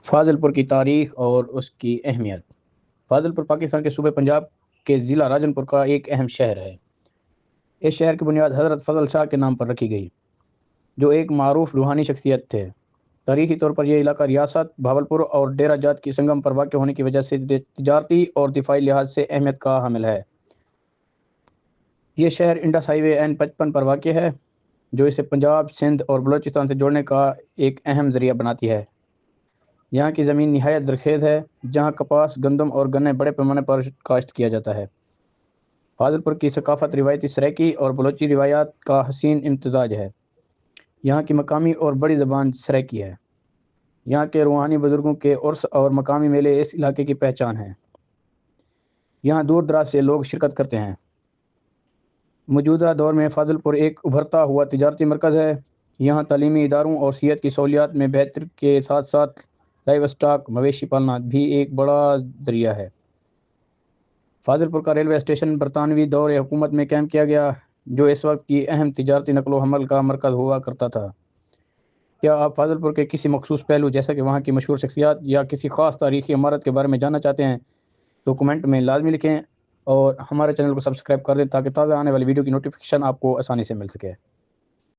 فاضل پور کی تاریخ اور اس کی اہمیت۔ فاضل پور پاکستان کے صوبے پنجاب کے ضلع راجن پور کا ایک اہم شہر ہے۔ اس شہر کی بنیاد حضرت فضل شاہ کے نام پر رکھی گئی، جو ایک معروف روحانی شخصیت تھے۔ تاریخی طور پر یہ علاقہ ریاست بھاولپور اور ڈیرہ جات کی سنگم پر واقع ہونے کی وجہ سے تجارتی اور دفاعی لحاظ سے اہمیت کا حامل ہے۔ یہ شہر انڈس ہائی وے N55 پر واقع ہے، جو اسے پنجاب، سندھ اور بلوچستان سے جوڑنے کا ایک اہم ذریعہ بناتی ہے۔ یہاں کی زمین نہایت زرخیز ہے، جہاں کپاس، گندم اور گنے بڑے پیمانے پر کاشت کیا جاتا ہے۔ فاضل پور کی ثقافت روایتی سرائکی اور بلوچی روایات کا حسین امتزاج ہے۔ یہاں کی مقامی اور بڑی زبان سرائکی ہے۔ یہاں کے روحانی بزرگوں کے عرس اور مقامی میلے اس علاقے کی پہچان ہیں۔ یہاں دور دراز سے لوگ شرکت کرتے ہیں۔ موجودہ دور میں فاضل پور ایک ابھرتا ہوا تجارتی مرکز ہے۔ یہاں تعلیمی اداروں اور صحت کی سہولیات میں بہتری کے ساتھ ساتھ لائیو اسٹاک مویشی پالنا بھی ایک بڑا ذریعہ ہے۔ فاضل پور کا ریلوے اسٹیشن برطانوی دور حکومت میں قائم کیا گیا، جو اس وقت کی اہم تجارتی نقل و حمل کا مرکز ہوا کرتا تھا۔ کیا آپ فاضل پور کے کسی مخصوص پہلو جیسا کہ وہاں کی مشہور شخصیات یا کسی خاص تاریخی عمارت کے بارے میں جاننا چاہتے ہیں تو کمنٹ میں لازمی لکھیں، اور ہمارے چینل کو سبسکرائب کر دیں تاکہ تازہ آنے والی ویڈیو کی نوٹیفیکیشن آپ کو آسانی سے مل سکے۔